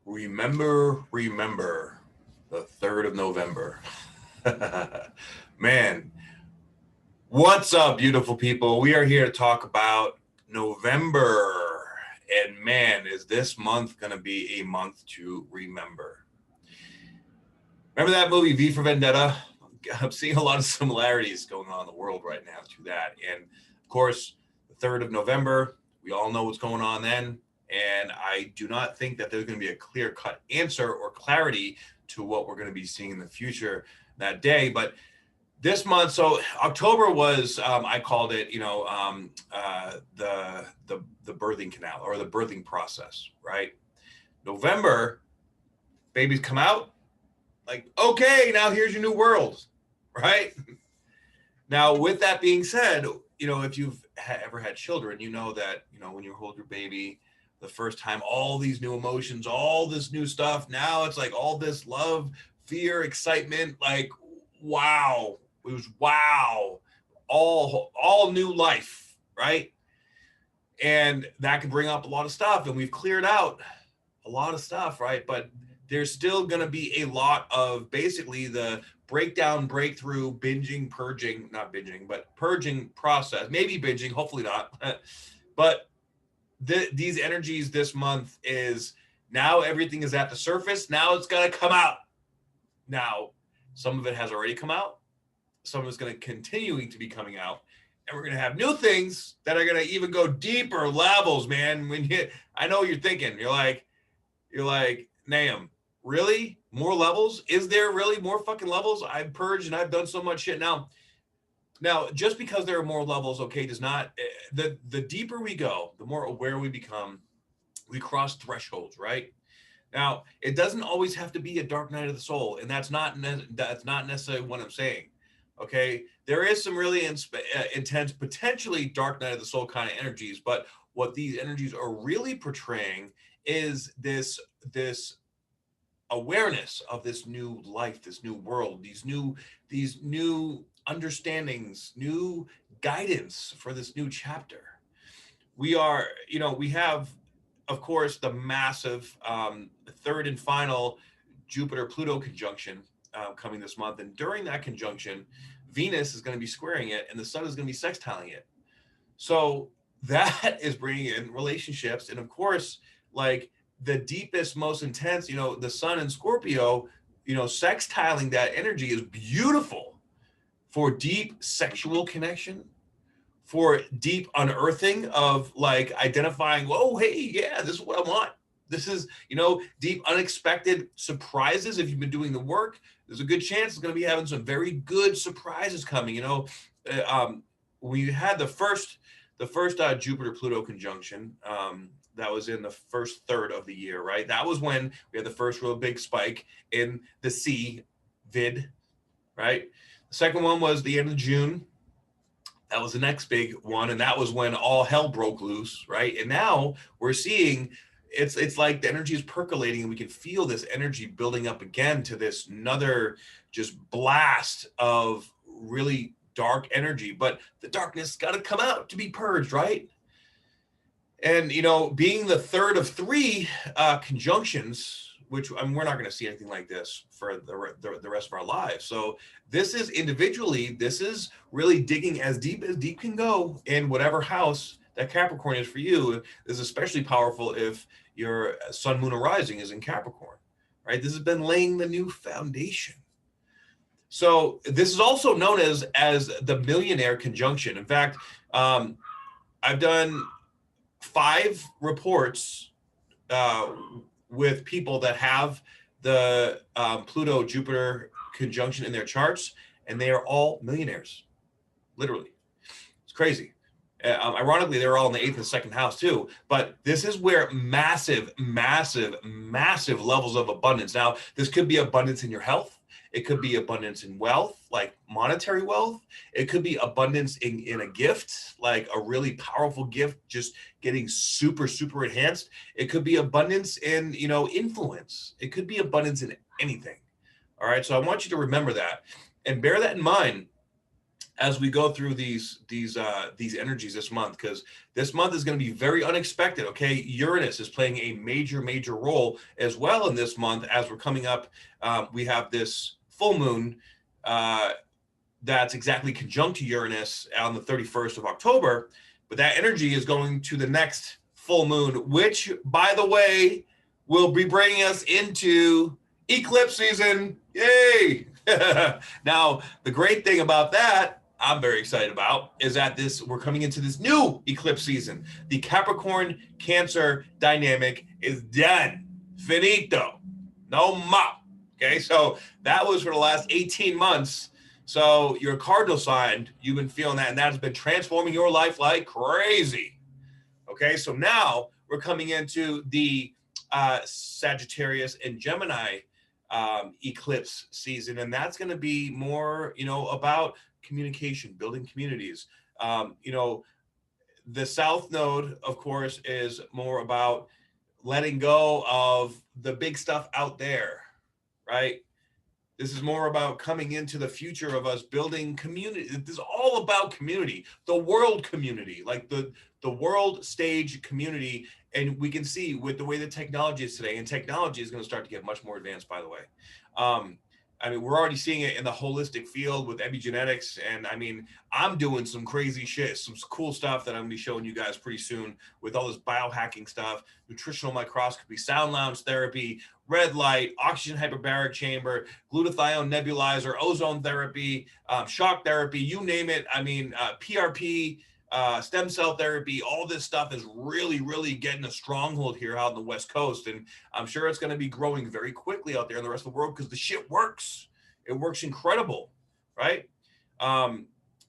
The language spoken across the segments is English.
Remember, the 3rd of November. Man, what's up, beautiful people? We are here to talk about November. And man, is this month going to be a month to remember. Remember that movie V for Vendetta? I'm seeing a lot of similarities going on in the world right now to that. And of course, the 3rd of November, we all know what's going on then. And I do not think that there's going to be a clear-cut answer or clarity to what we're going to be seeing in the future that day. But this month, so October was, I called it, the birthing canal or the birthing process, right? November, babies come out, like, okay, now here's your new world, right? Now, with that being said, if you've ever had children, you know that, when you hold your baby the first time, all these new emotions, all this new stuff. Now it's like all this love, fear, excitement, like, wow. It was wow. All new life, right? And that can bring up a lot of stuff. And we've cleared out a lot of stuff, right? But there's still going to be a lot of basically the breakdown, breakthrough, binging, purging, not binging, but purging process, maybe binging, hopefully not. But these energies this month is now everything is at the surface. Now it's going to come out. Now, some of it has already come out. Some of it's going to continuing to be coming out. And we're going to have new things that are going to even go deeper levels, man. I know what you're thinking. You're like, Nahum, really? More levels? Is there really more fucking levels? I've purged and I've done so much shit. Now, just because there are more levels, okay, does not, the deeper we go, the more aware we become, we cross thresholds, right? Now, it doesn't always have to be a dark night of the soul, and that's not necessarily what I'm saying, okay? There is some really intense, potentially dark night of the soul kind of energies, but what these energies are really portraying is this awareness of this new life, this new world, these new understandings, new guidance for this new chapter. We have, of course, the massive third and final Jupiter-Pluto conjunction coming this month. And during that conjunction, Venus is going to be squaring it and the sun is going to be sextiling it. So that is bringing in relationships. And of course, like the deepest, most intense, the sun in Scorpio, sextiling that energy is beautiful for deep sexual connection, for deep unearthing of like identifying, whoa, hey, yeah, this is what I want. This is, deep unexpected surprises. If you've been doing the work, there's a good chance it's going to be having some very good surprises coming. We had the first Jupiter-Pluto conjunction, that was in the first third of the year, right? That was when we had the first real big spike in the C vid, right? The second one was the end of June. That was the next big one. And that was when all hell broke loose, right? And now we're seeing it's like the energy is percolating and we can feel this energy building up again to this another just blast of really dark energy. But the darkness got to come out to be purged, right? And, being the third of three conjunctions, which we're not going to see anything like this for the rest of our lives. So this is individually, this is really digging as deep can go in whatever house that Capricorn is for you. This is especially powerful if your sun, moon, or rising is in Capricorn, right? This has been laying the new foundation. So this is also known as the millionaire conjunction. In fact, I've done 5 reports with people that have the Pluto-Jupiter conjunction in their charts, and they are all millionaires, literally. It's crazy. Ironically, they're all in the 8th and 2nd house too, but this is where massive levels of abundance. Now, this could be abundance in your health. It could be abundance in wealth, like monetary wealth. It could be abundance in a gift, like a really powerful gift, just getting super enhanced. It could be abundance in, influence. It could be abundance in anything. All right. So I want you to remember that and bear that in mind. as we go through these energies this month, because this month is going to be very unexpected. Okay, Uranus is playing a major role as well in this month. As we're coming up, we have this full moon that's exactly conjunct to Uranus on the 31st of October, but that energy is going to the next full moon, which, by the way, will be bringing us into eclipse season. Yay! Now, the great thing about that, I'm very excited about, is that we're coming into this new eclipse season. The Capricorn Cancer dynamic is done. Finito. No more. Okay, so that was for the last 18 months. So your cardinal sign, you've been feeling that, and that has been transforming your life like crazy. Okay, so now we're coming into the Sagittarius and Gemini eclipse season, and that's going to be more, about communication, building communities. The South Node, of course, is more about letting go of the big stuff out there, right? This is more about coming into the future of us building community. This is all about community, the world community, like the world stage community. And we can see with the way the technology is today, and technology is going to start to get much more advanced, by the way. We're already seeing it in the holistic field with epigenetics. And I'm doing some crazy shit, some cool stuff that I'm going to be showing you guys pretty soon with all this biohacking stuff, nutritional microscopy, sound lounge therapy, red light, oxygen hyperbaric chamber, glutathione nebulizer, ozone therapy, shock therapy, you name it. PRP, stem cell therapy, all this stuff is really getting a stronghold here out on the West Coast. And I'm sure it's going to be growing very quickly out there in the rest of the world because the shit works. It works incredible, right?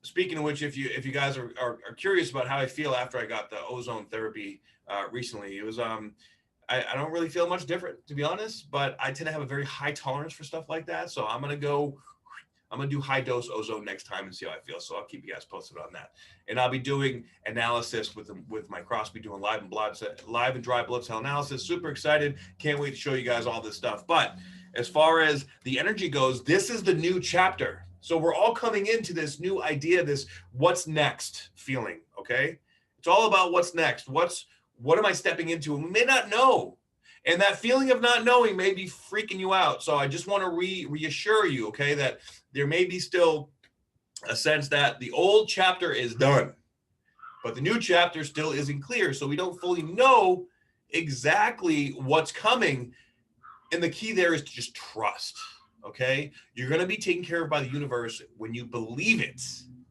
Speaking of which, if you guys are curious about how I feel after I got the ozone therapy recently, it was I don't really feel much different, to be honest, but I tend to have a very high tolerance for stuff like that. So I'm going to do high dose ozone next time and see how I feel. So I'll keep you guys posted on that. And I'll be doing analysis with my cross, be doing live and dry blood cell analysis. Super excited. Can't wait to show you guys all this stuff. But as far as the energy goes, this is the new chapter. So we're all coming into this new idea, this what's next feeling. Okay. It's all about what's next. What am I stepping into? And we may not know. And that feeling of not knowing may be freaking you out. So I just want to reassure you, okay, that there may be still a sense that the old chapter is done, but the new chapter still isn't clear. So we don't fully know exactly what's coming. And the key there is to just trust, okay? You're going to be taken care of by the universe when you believe it.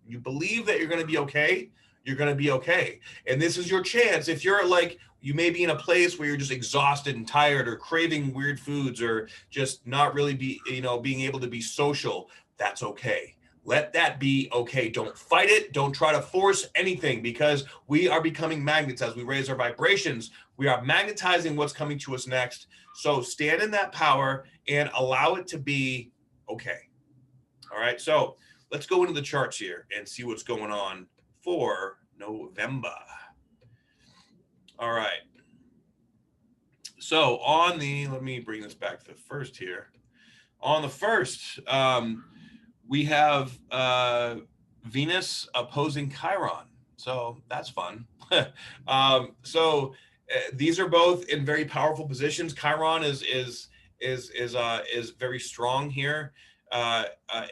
You believe that you're going to be okay. You're going to be okay. And this is your chance. If you're like, you may be in a place where you're just exhausted and tired or craving weird foods or just not really being able to be social, that's okay. Let that be okay. Don't fight it. Don't try to force anything, because we are becoming magnets as we raise our vibrations. We are magnetizing what's coming to us next. So stand in that power and allow it to be okay. All right. So let's go into the charts here and see what's going on for November. All right. So let me bring this back to the first here. On the first, we have Venus opposing Chiron. So that's fun. These are both in very powerful positions. Chiron is very strong here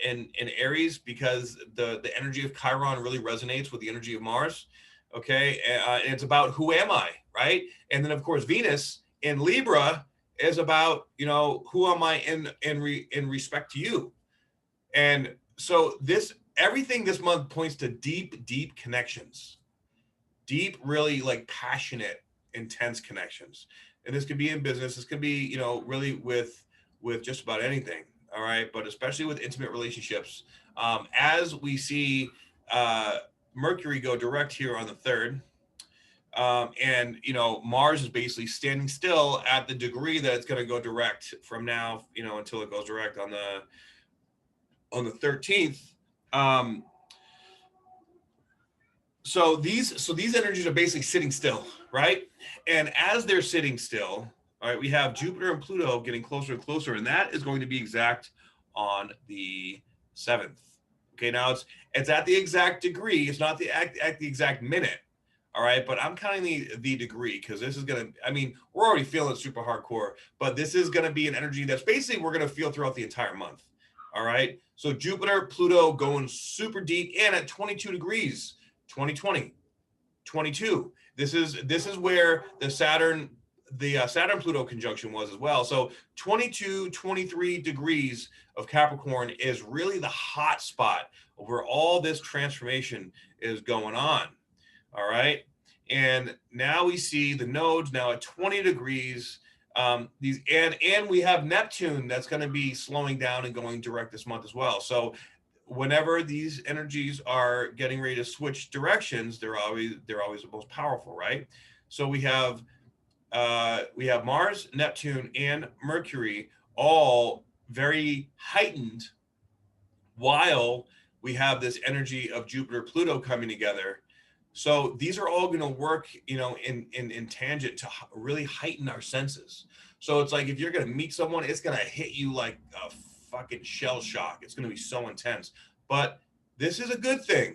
in Aries, because the energy of Chiron really resonates with the energy of Mars. Okay, and it's about who am I, right? And then of course Venus in Libra is about who am I in respect to you. And so everything this month points to deep connections, deep, really like passionate, intense connections. And this could be in business. This could be, really with just about anything. All right. But especially with intimate relationships, as we see Mercury go direct here on the 3rd. And Mars is basically standing still at the degree that it's going to go direct from now, until it goes direct on the 13th. So these energies are basically sitting still, right? And as they're sitting still, all right, we have Jupiter and Pluto getting closer and closer, and that is going to be exact on the 7th. Okay, now it's at the exact degree. It's not at the exact minute. All right, but I'm counting the degree because this is gonna. I mean, we're already feeling super hardcore, but this is gonna be an energy that's basically we're gonna feel throughout the entire month. All right, so Jupiter, Pluto going super deep and at 22 degrees, 2020, 22. This is where the Saturn Pluto conjunction was as well. So 22, 23 degrees of Capricorn is really the hot spot where all this transformation is going on. All right. And now we see the nodes now at 20 degrees. And we have Neptune that's going to be slowing down and going direct this month as well. So whenever these energies are getting ready to switch directions, they're always the most powerful, right? So we have Mars, Neptune, and Mercury all very heightened, while we have this energy of Jupiter, Pluto coming together. So these are all going to work, in tangent to really heighten our senses. So it's like if you're going to meet someone, it's going to hit you like a fucking shell shock. It's going to be so intense. But this is a good thing.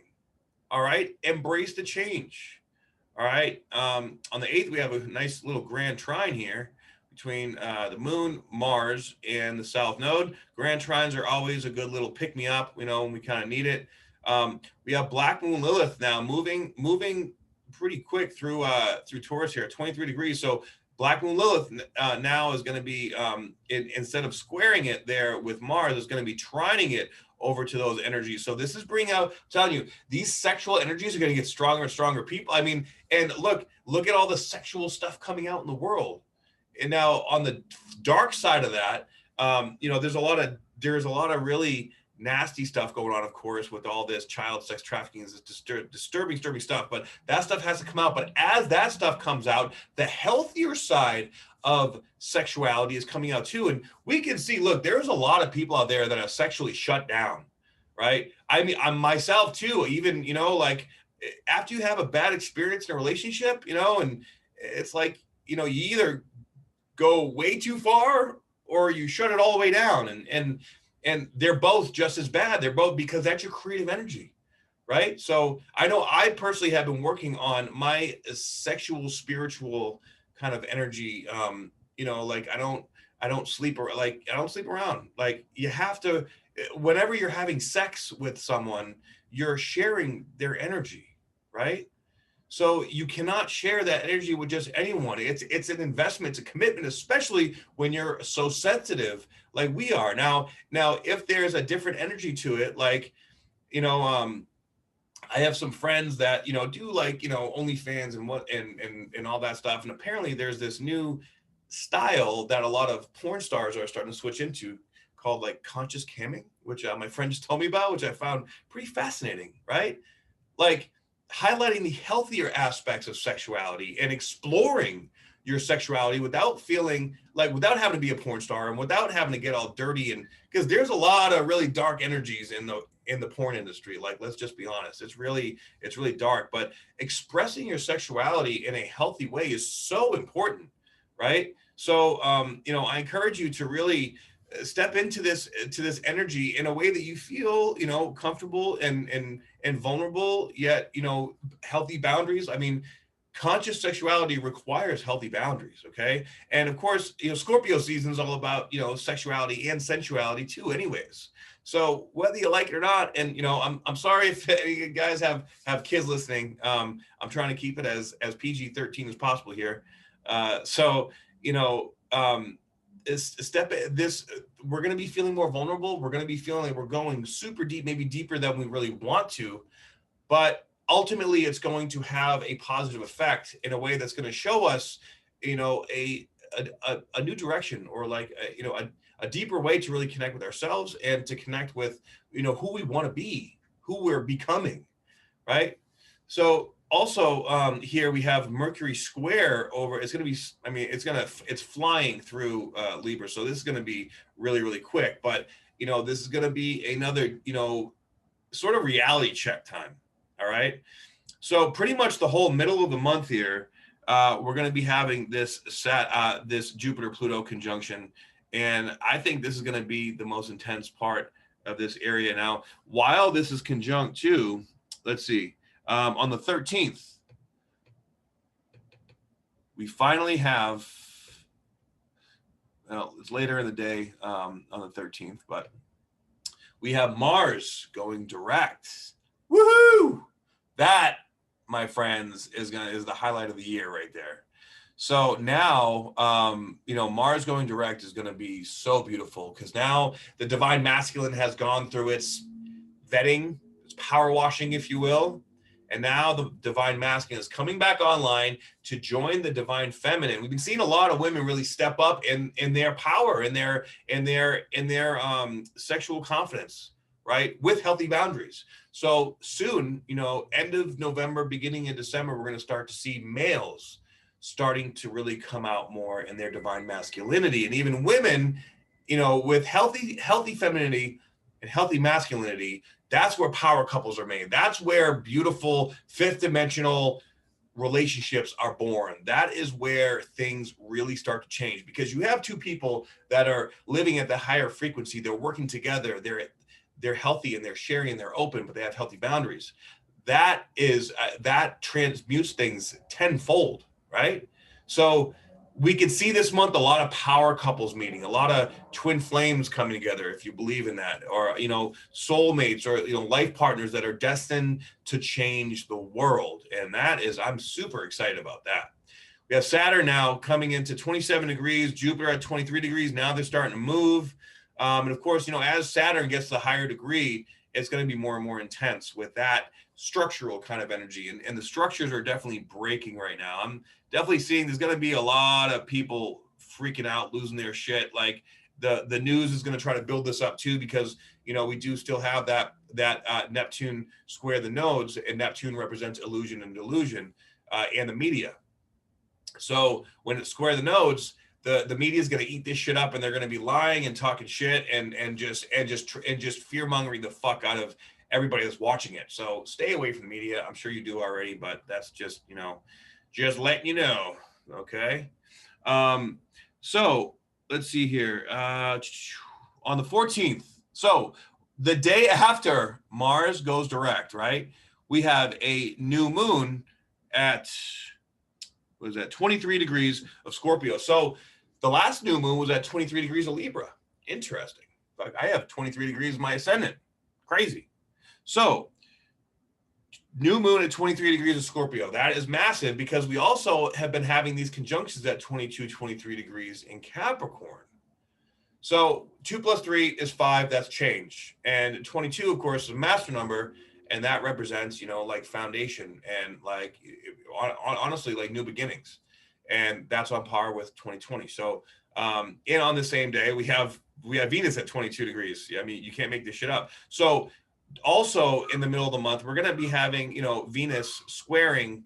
All right. Embrace the change. All right. On the 8th, we have a nice little grand trine here between the moon, Mars, and the south node. Grand trines are always a good little pick me up, when we kind of need it. We have Black Moon Lilith now moving pretty quick through Taurus here, 23 degrees. So Black Moon Lilith now is going to be, instead of squaring it there with Mars, it's going to be trining it over to those energies. So this is bringing out, I'm telling you, these sexual energies are going to get stronger and stronger. People, I mean, and look at all the sexual stuff coming out in the world. And now on the dark side of that, there's a lot of really nasty stuff going on, of course, with all this child sex trafficking, is disturbing stuff, but that stuff has to come out. But as that stuff comes out, the healthier side of sexuality is coming out too. And we can see, look, there's a lot of people out there that are sexually shut down, right? I mean, I'm myself too, even, like after you have a bad experience in a relationship, and it's like, you either go way too far or you shut it all the way down. And they're both just as bad. They're both, because that's your creative energy, right? So I know I personally have been working on my sexual, spiritual kind of energy. Like I don't sleep around. Like you have to, whenever you're having sex with someone, you're sharing their energy, right? So you cannot share that energy with just anyone. It's an investment, it's a commitment, especially when you're so sensitive like we are. Now, if there's a different energy to it, like, I have some friends that, do like, OnlyFans and all that stuff. And apparently there's this new style that a lot of porn stars are starting to switch into called like conscious camming, which my friend just told me about, which I found pretty fascinating, right? Like, highlighting the healthier aspects of sexuality and exploring your sexuality without having to be a porn star and without having to get all dirty. And because there's a lot of really dark energies in the porn industry. Like, let's just be honest, it's really dark, but expressing your sexuality in a healthy way is so important, right? So, I encourage you to really step into this energy in a way that you feel, comfortable and vulnerable, yet, healthy boundaries. I mean, conscious sexuality requires healthy boundaries. Okay. And of course, Scorpio season is all about, sexuality and sensuality too anyways. So whether you like it or not, and, I'm sorry if you guys have kids listening. I'm trying to keep it as PG-13 as possible here. We're going to be feeling more vulnerable. We're going to be feeling like we're going super deep, maybe deeper than we really want to, but ultimately it's going to have a positive effect in a way that's going to show us, a new direction, or like, a deeper way to really connect with ourselves and to connect with, who we want to be, who we're becoming. Right. So also, here we have Mercury square over. It's going to be, it's flying through Libra. So this is going to be really, really quick. But, this is going to be another, sort of reality check time. All right. So pretty much the whole middle of the month here, we're going to be having this Jupiter-Pluto conjunction. And I think this is going to be the most intense part of this area. Now, while this is conjunct too, let's see, on the 13th, we finally have, well, it's later in the day on the 13th, but we have Mars going direct. Woohoo! That, my friends, is the highlight of the year right there. So now, Mars going direct is going to be so beautiful, because now the divine masculine has gone through its vetting, its power washing, if you will. And now the divine masculine is coming back online to join the divine feminine. We've been seeing a lot of women really step up in their power, in their sexual confidence, right? With healthy boundaries. So soon, end of November, beginning of December, we're going to start to see males starting to really come out more in their divine masculinity. And even women, with healthy femininity and healthy masculinity, that's where power couples are made. That's where beautiful fifth dimensional relationships are born. That is where things really start to change, because you have two people that are living at the higher frequency. They're working together. They're healthy and they're sharing and they're open, but they have healthy boundaries. That transmutes things tenfold. Right? So we can see this month a lot of power couples meeting, a lot of twin flames coming together, if you believe in that, or, soulmates, or, life partners that are destined to change the world. And I'm super excited about that. We have Saturn now coming into 27 degrees, Jupiter at 23 degrees. Now they're starting to move. And of course, as Saturn gets the higher degree, it's going to be more and more intense with that structural kind of energy. And the structures are definitely breaking right now. I'm definitely seeing there's going to be a lot of people freaking out, losing their shit. Like the news is going to try to build this up too, because, we do still have that Neptune square the nodes, and Neptune represents illusion and delusion, and the media. So when it's square the nodes, the media is going to eat this shit up, and they're going to be lying and talking shit and just fear mongering the fuck out of everybody that's watching it. So stay away from the media. I'm sure you do already, but that's just, just letting you know. Okay. So let's see here. On the 14th. So the day after Mars goes direct, right? We have a new moon at, 23 degrees of Scorpio. So the last new moon was at 23 degrees of Libra. Interesting. I have 23 degrees of my ascendant. Crazy. So new moon at 23 degrees of Scorpio. That is massive, because we also have been having these conjunctions at 22, 23 degrees in Capricorn. So 2 + 3 is 5. That's change. And 22, of course, is a master number. And that represents, like foundation and like, honestly, like new beginnings. And that's on par with 2020. So, and on the same day, we have Venus at 22 degrees. I mean, you can't make this shit up. So also in the middle of the month, we're going to be having, Venus squaring.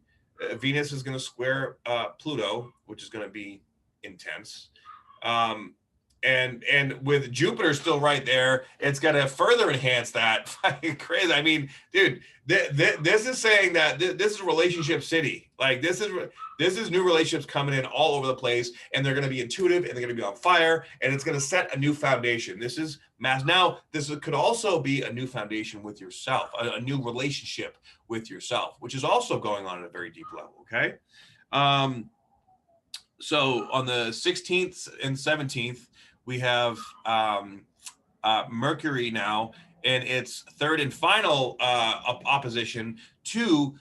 Venus is going to square Pluto, which is going to be intense. And with Jupiter still right there, it's going to further enhance that. Crazy. I mean, dude, this is saying that this is relationship city. Like this is new relationships coming in all over the place, and they're going to be intuitive, and they're going to be on fire, and it's going to set a new foundation. This is mass. Now, this could also be a new foundation with yourself, a new relationship with yourself, which is also going on at a very deep level. Okay. So on the 16th and 17th, we have Mercury now in its third and final opposition to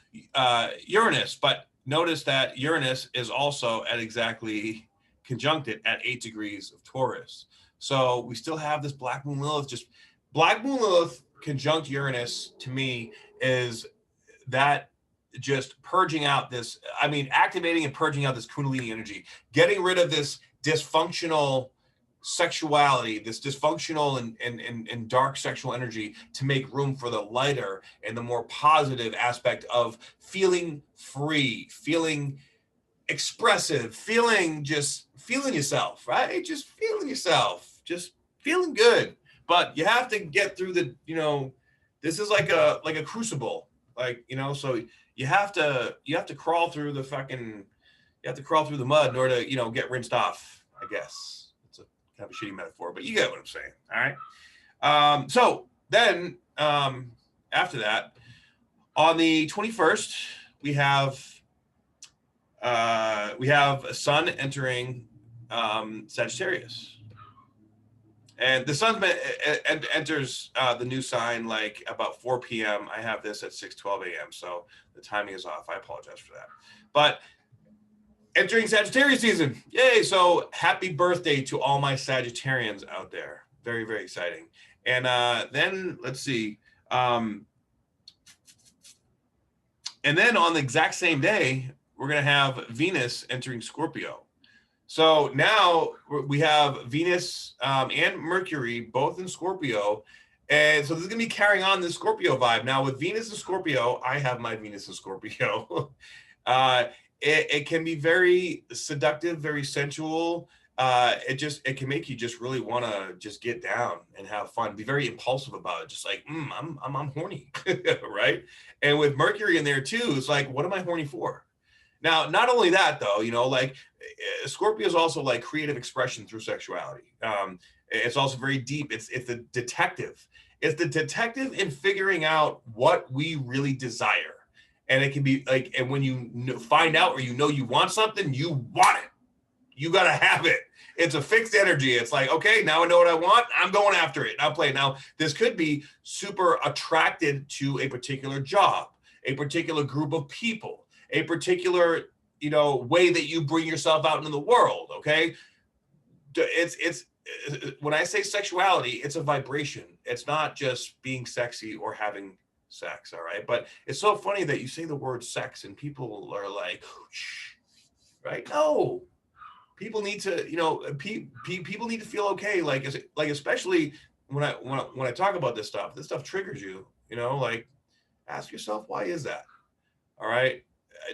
Uranus. But notice that Uranus is also at exactly conjuncted at 8 degrees of Taurus. So we still have this Black Moon Lilith. Black Moon Lilith conjunct Uranus to me is that just purging out this, activating and purging out this Kundalini energy, getting rid of this dysfunctional sexuality, this dysfunctional and dark sexual energy, to make room for the lighter and the more positive aspect of feeling free, feeling expressive, feeling yourself, right? Just feeling yourself, just feeling good. But you have to get through the, this is like a crucible, so you have to crawl through the mud in order to, get rinsed off, I guess. It's a kind of a shitty metaphor, but you get what I'm saying. All right. So then after that, on the 21st, we have Sun entering Sagittarius. And the sun enters the new sign like about 4 p.m. I have this at 6:12 a.m. So the timing is off. I apologize for that. But entering Sagittarius season. Yay. So happy birthday to all my Sagittarians out there. Very, very exciting. And then let's see. And then on the exact same day, we're going to have Venus entering Scorpio. So now we have Venus and Mercury both in Scorpio. And so this is going to be carrying on the Scorpio vibe. Now with Venus and Scorpio, I have my Venus in Scorpio. It can be very seductive, very sensual. It can make you just really want to just get down and have fun. Be very impulsive about it. Just like, I'm horny, right? And with Mercury in there too, it's like, what am I horny for? Now, not only that though, like Scorpio is also like creative expression through sexuality. It's also very deep. It's the detective. It's the detective in figuring out what we really desire. And it can be like, and when you find out or you want something, you want it. You got to have it. It's a fixed energy. It's like, okay, now I know what I want. I'm going after it. I'll play. Now, this could be super attracted to a particular job, a particular group of people, a particular, way that you bring yourself out into the world. Okay. It's when I say sexuality, it's a vibration. It's not just being sexy or having sex. All right. But it's so funny that you say the word sex and people are like, shh, right? No, people need to, people need to feel okay. Like especially when I talk about this stuff triggers you, like ask yourself, why is that? All right.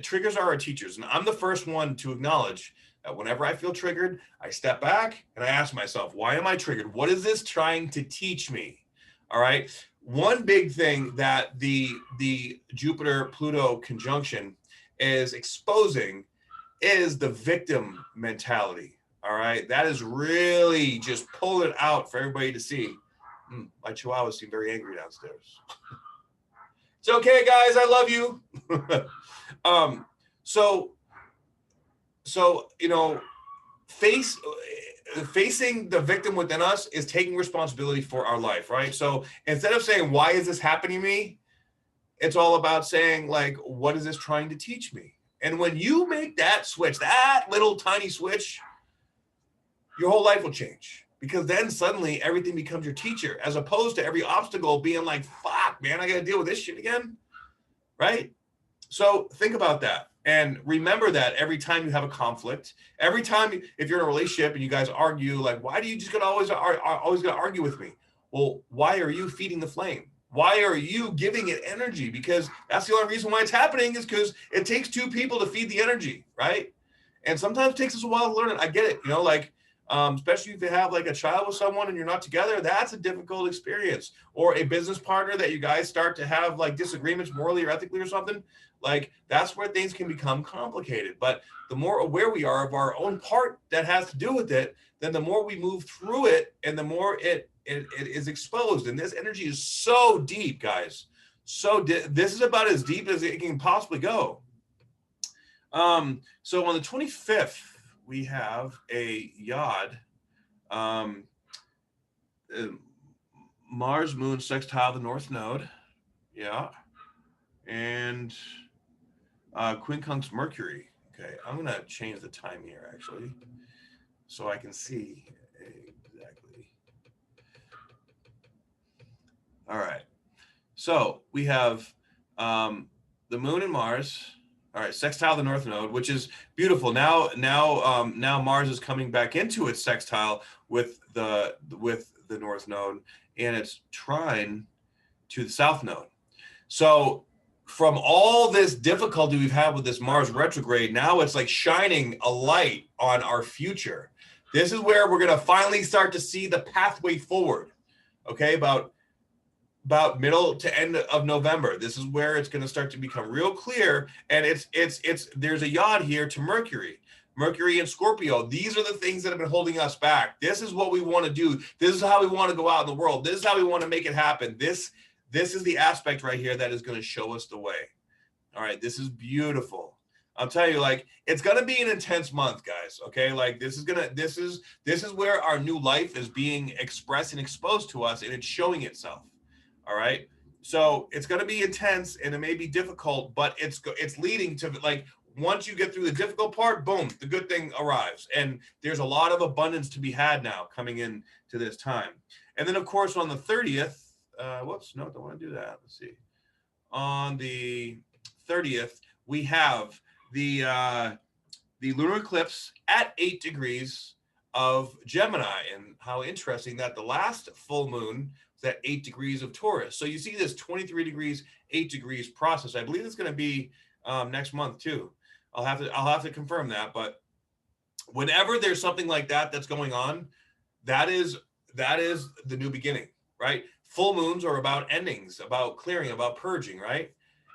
Triggers are our teachers. And I'm the first one to acknowledge that whenever I feel triggered, I step back and I ask myself, why am I triggered? What is this trying to teach me? All right. One big thing that the Jupiter-Pluto conjunction is exposing is the victim mentality. All right. That is really just pull it out for everybody to see. My chihuahuas seem very angry downstairs. It's okay, guys. I love you. Facing the victim within us is taking responsibility for our life, right? So instead of saying, why is this happening to me? It's all about saying, like, what is this trying to teach me? And when you make that switch, that little tiny switch, your whole life will change, because then suddenly everything becomes your teacher, as opposed to every obstacle being like, fuck, man, I got to deal with this shit again, right? So think about that. And remember that every time you have a conflict, every time if you're in a relationship and you guys argue, like, why do you just gonna always gonna argue with me? Well, why are you feeding the flame? Why are you giving it energy? Because that's the only reason why it's happening, is because it takes two people to feed the energy, right? And sometimes it takes us a while to learn it. I get it, especially if you have like a child with someone and you're not together, that's a difficult experience. Or a business partner that you guys start to have like disagreements morally or ethically or something. Like that's where things can become complicated. But the more aware we are of our own part that has to do with it, then the more we move through it and the more it is exposed. And this energy is so deep, guys. This is about as deep as it can possibly go. So on the 25th, we have a Yod, Mars Moon sextile the North Node. Yeah. And quincunx Mercury. Okay, I'm gonna change the time here actually, so I can see exactly. All right, so we have the Moon and Mars. All right, sextile the North Node, which is beautiful. Now Mars is coming back into its sextile with the North Node, and it's trine to the South Node. So from all this difficulty we've had with this Mars retrograde, now it's like shining a light on our future. This is where we're going to finally start to see the pathway forward. Okay, about middle to end of November. This is where it's going to start to become real clear. And it's there's a Yod here to Mercury. Mercury and Scorpio. These are the things that have been holding us back. This is what we want to do. This is how we want to go out in the world. This is how we want to make it happen. This is the aspect right here that is going to show us the way. All right, this is beautiful. I'll tell you, like, it's going to be an intense month, guys. Okay, like this is where our new life is being expressed and exposed to us, and it's showing itself. All right, so it's going to be intense, and it may be difficult, but it's leading to, like, once you get through the difficult part, boom, the good thing arrives, and there's a lot of abundance to be had now coming in to this time. And then, of course, on the 30th, whoops, no, don't want to do that. Let's see. On the 30th, we have the lunar eclipse at 8 degrees of Gemini, and how interesting that the last full moon was at 8 degrees of Taurus. So you see this 23 degrees, 8 degrees process. I believe it's going to be next month too. I'll have to confirm that, but whenever there's something like that that's going on, that is the new beginning, right? Full moons are about endings, about clearing, about purging, right?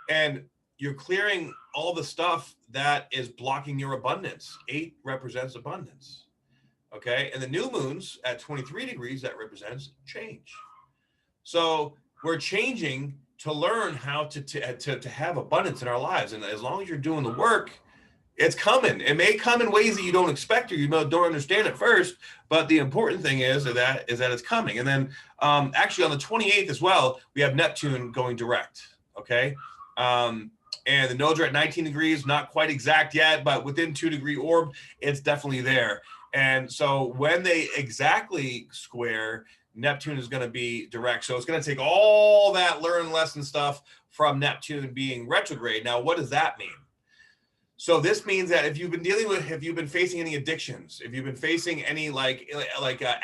And you're clearing all the stuff that is blocking your abundance. 8 represents abundance, okay? And the new moons at 23 degrees, that represents change. So we're changing to learn how to have abundance in our lives. And as long as you're doing the work, it's coming. It may come in ways that you don't expect or you don't understand at first, but the important thing is that it's coming. And then actually on the 28th as well, we have Neptune going direct, okay? And the nodes are at 19 degrees, not quite exact yet, but within 2-degree orb, it's definitely there. And so when they exactly square, Neptune is going to be direct. So it's going to take all that learn lesson stuff from Neptune being retrograde. Now, what does that mean? So this means that if you've been facing any addictions, if you've been facing any like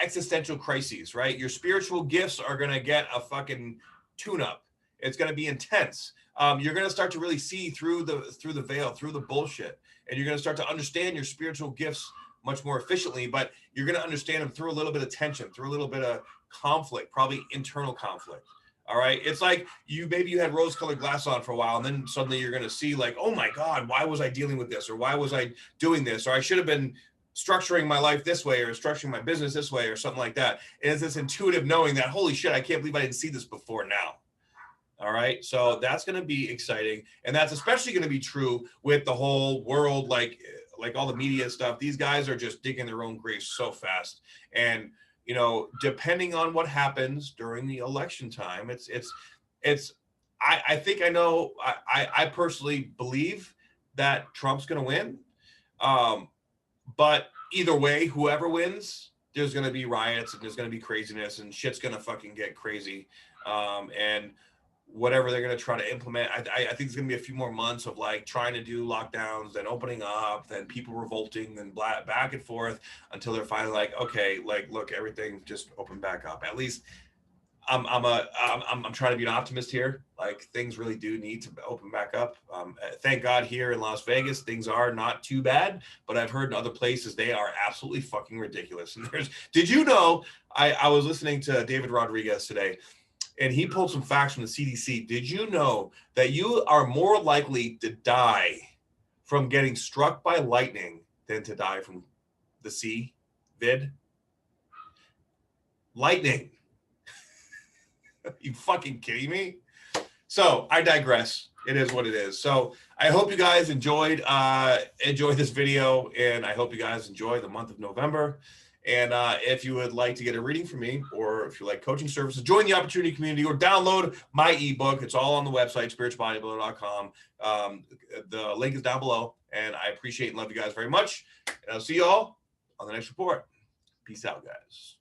existential crises, right? Your spiritual gifts are going to get a fucking tune-up. It's going to be intense. You're going to start to really see through the veil, through the bullshit, and you're going to start to understand your spiritual gifts much more efficiently, but you're going to understand them through a little bit of tension, through a little bit of conflict, probably internal conflict. All right. It's like maybe you had rose-colored glasses on for a while, and then suddenly you're going to see like, oh my God, why was I dealing with this? Or why was I doing this? Or I should have been structuring my life this way, or structuring my business this way, or something like that. And it's this intuitive knowing that, holy shit, I can't believe I didn't see this before now. All right. So that's going to be exciting. And that's especially going to be true with the whole world, like all the media stuff. These guys are just digging their own graves so fast. And, you know, depending on what happens during the election time, I think I know, I personally believe that Trump's going to win. But either way, whoever wins, there's going to be riots and there's going to be craziness and shit's going to fucking get crazy. And whatever they're going to try to implement, I think it's going to be a few more months of like trying to do lockdowns, then opening up, then people revolting, then back and forth until they're finally like, okay, like, look, everything just open back up. At least I'm trying to be an optimist here. Like, things really do need to open back up. Thank God here in Las Vegas, things are not too bad, but I've heard in other places they are absolutely fucking ridiculous. And did you know, I was listening to David Rodriguez today, and he pulled some facts from the CDC. Did you know that you are more likely to die from getting struck by lightning than to die from the COVID? Lightning. Are you fucking kidding me? So I digress. It is what it is. So I hope you guys enjoyed this video, and I hope you guys enjoy the month of November. And if you would like to get a reading from me, or if you like coaching services, join the opportunity community or download my ebook. It's all on the website, spiritualbodybuilder.com. The link is down below, and I appreciate and love you guys very much. And I'll see you all on the next report. Peace out, guys.